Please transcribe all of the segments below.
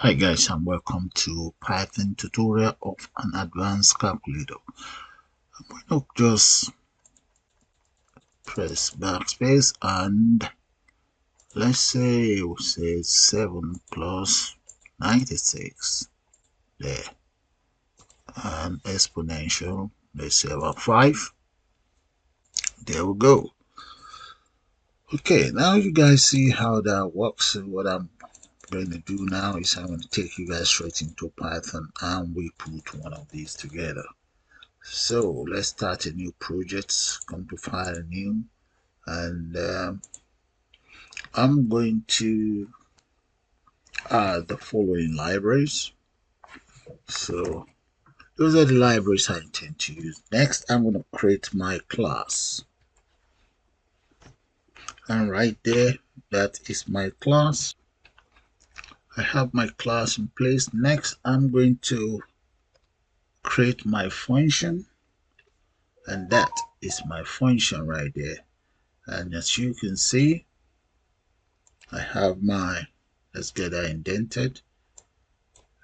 Hi guys, and welcome to Python tutorial of an advanced calculator. I'm going to just press backspace and let's say we'll say 7 plus 96 there, and exponential, let's say about 5. There we go. Okay, now you guys see how that works. And what I'm going to do now is I'm going to take you guys straight into Python and we put one of these together. So let's start a new project. Come to File, New, and I'm going to add the following libraries. So those are the libraries I intend to use. Next, I'm going to create my class, and right there, that is my class. I have my class in place. Next, I'm going to create my function, and that is my function right there. And as you can see, I have my, let's get that indented.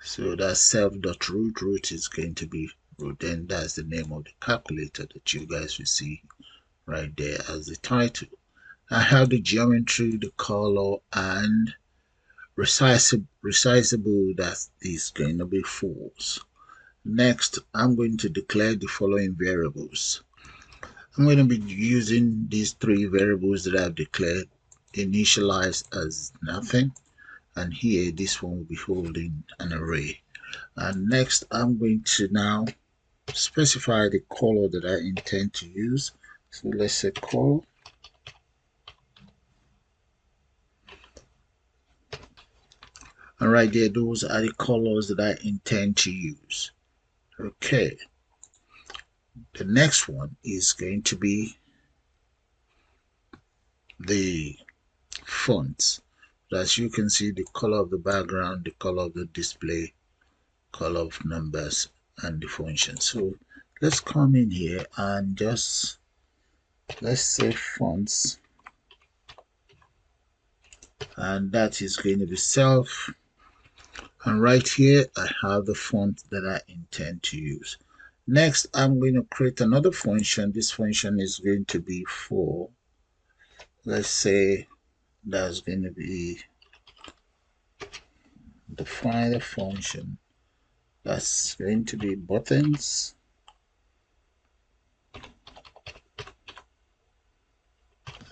So that's self.root. Root is going to be root. Then that's the name of the calculator that you guys will see right there as the title. I have the geometry, the color, and resizable that is going to be false. Next, I'm going to declare the following variables. I'm going to be using these three variables that I've declared, initialized as nothing, and here this one will be holding an array. And next, I'm going to now specify the color that I intend to use. So let's say color. And right there, those are the colors that I intend to use. Okay. The next one is going to be the fonts. As you can see, the color of the background, the color of the display, color of numbers, and the function. So let's come in here and just, let's say fonts, and that is going to be self. And right here, I have the font that I intend to use. Next, I'm going to create another function. This function is going to be for, let's say, that's going to be define a function that's going to be buttons.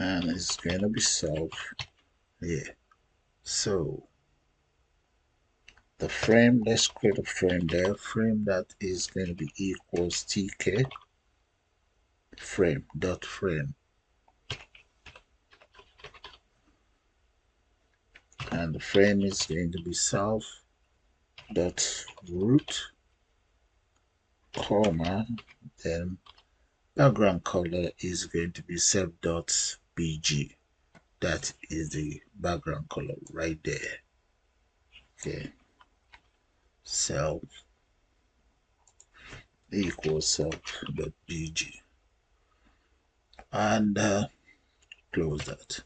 And it's going to be self here. So the frame, let's create a frame there. Frame that is going to be equals tk frame dot frame. And the frame is going to be self dot root, comma, then background color is going to be self dot bg. That is the background color right there. Okay, self equals self dot bg, and close that.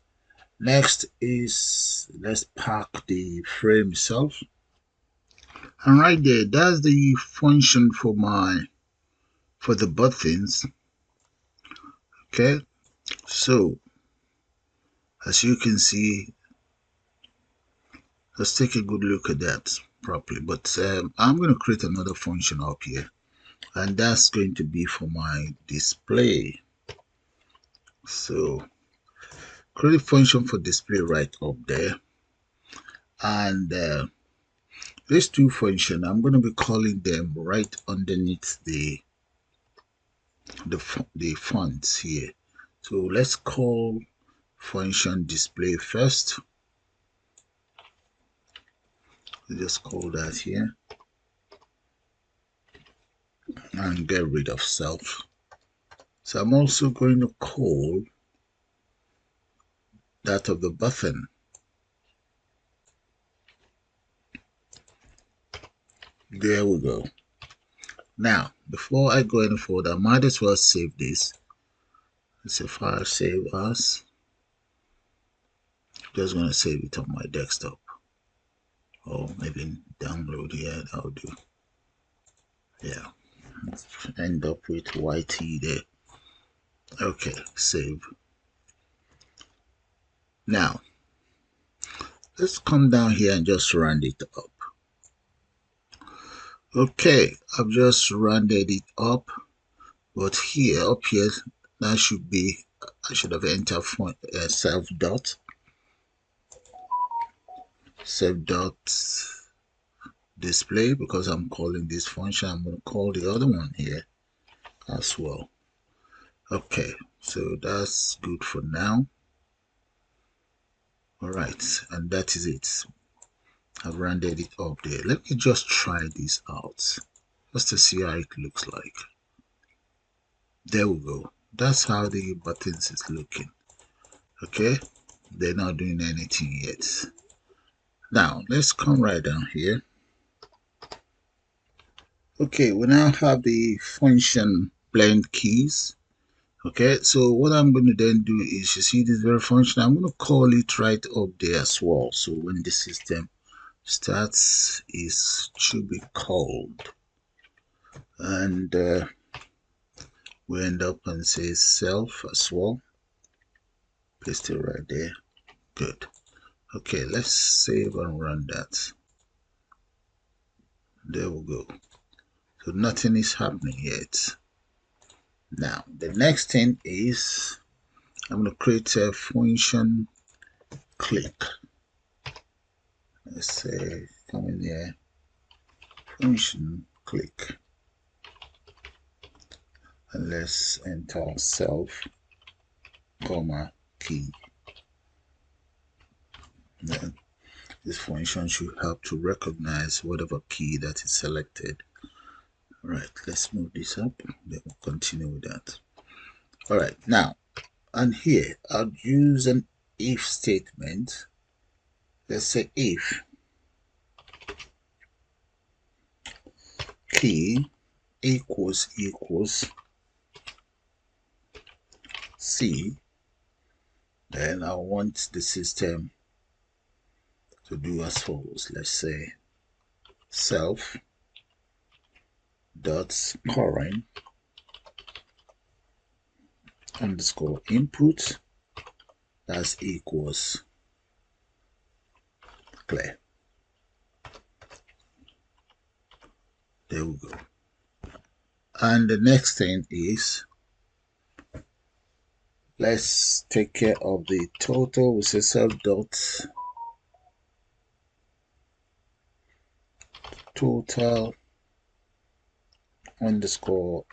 Next is, let's pack the frame itself, and right there, that's the function for the buttons. Okay, so as you can see, let's take a good look at that properly. But I'm going to create another function up here, and that's going to be for my display. So create a function for display right up there, and these two functions, I'm going to be calling them right underneath the fonts here. So let's call function display first. Just call that here and get rid of self. So I'm also going to call that of the button. There we go. Now, before I go any further, I might as well save this. Let's say file save as. Just going to save it on my desktop. or maybe download here. That'll do. Yeah, end up with YT there. Okay, save. Now let's come down here and just round it up. Okay, I've just rounded it up, but here, up here, that should be, I should have entered self dot display, because I'm calling this function. I'm going to call the other one here as well. Okay, so that's good for now. All right, and that is it. I've rounded it up there. Let me just try this out just to see how it looks like. There we go. That's how the buttons is looking. Okay, they're not doing anything yet. Now let's come right down here. Okay, we now have the function blend keys. Okay, so what I'm going to then do is, you see this very function, I'm going to call it right up there as well. So when the system starts, it should be called, and we end up and say self as well. Paste it right there. Good. Okay, let's save and run that. There we go. So nothing is happening yet. Now the next thing is, I'm going to create a function click. Let's say come in here, function click, and let's enter self, comma, key. Then this function should help to recognize whatever key that is selected. All right, let's move this up, then we'll continue with that. All right, now, and here I'll use an if statement. Let's say if key equals C, then I want the system to do as follows. Let's say self dot current underscore input, that's equals clear. There we go. And the next thing is, let's take care of the total. We say self dot total underscore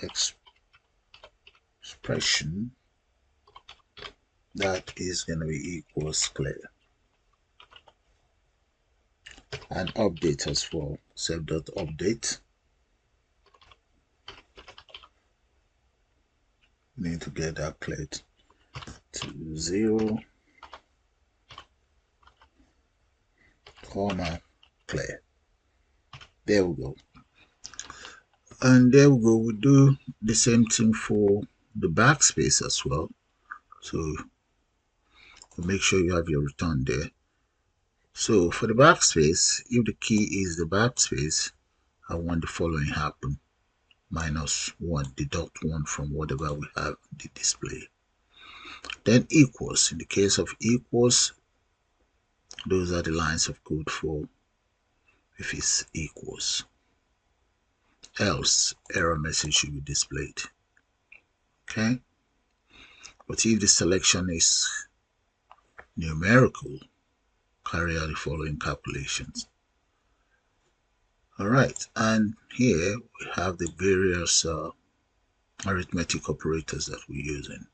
expression, that is going to be equals clear. And update as well, self dot update. Need to get that cleared to 0, comma, clear. There we go. And there we go. We do the same thing for the backspace as well. So make sure you have your return there. So for the backspace, if the key is the backspace, I want the following happen: -1, deduct 1 from whatever we have in the display. Then equals. In the case of equals, those are the lines of code for if it's equals. Else, error message should be displayed. Okay, but if the selection is numerical, carry out the following calculations. All right, and here we have the various arithmetic operators that we're using.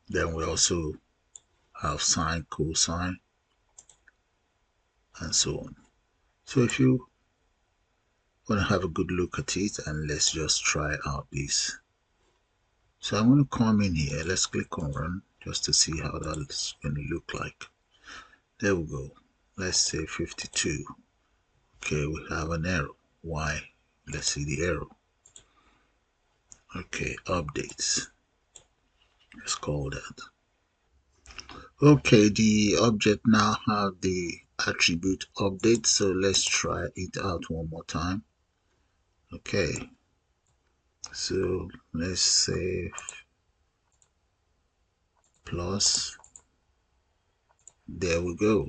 Then we also have sine, cosine, and so on. So if you want to have a good look at it, and let's just try out this. So I'm going to come in here, let's click on run just to see how that's going to look like. There we go. Let's say 52. Okay, we have an error. Why? Let's see the error. Okay, updates. Let's call that. Okay, the object now have the attribute update. So let's try it out one more time. Okay, so let's say plus, there we go,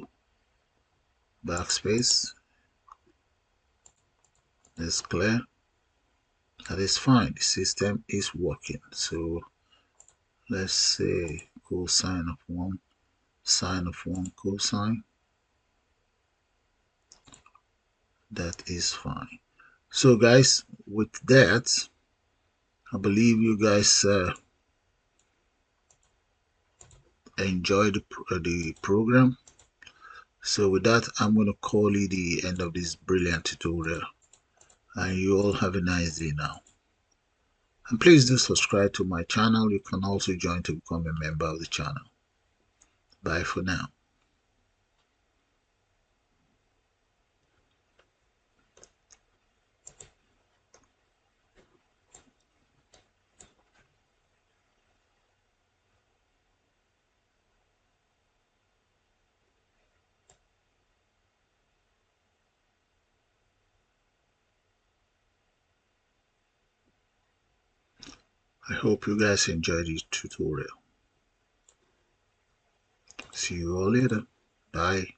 backspace. That's clear. That is fine. The system is working. So let's say cosine of 1, sine of 1, cosine. That is fine. So guys, with that, I believe you guys enjoy the program. So with that, I'm going to call it the end of this brilliant tutorial. And you all have a nice day now. And please do subscribe to my channel. You can also join to become a member of the channel. Bye for now. I hope you guys enjoyed this tutorial. See you all later. Bye.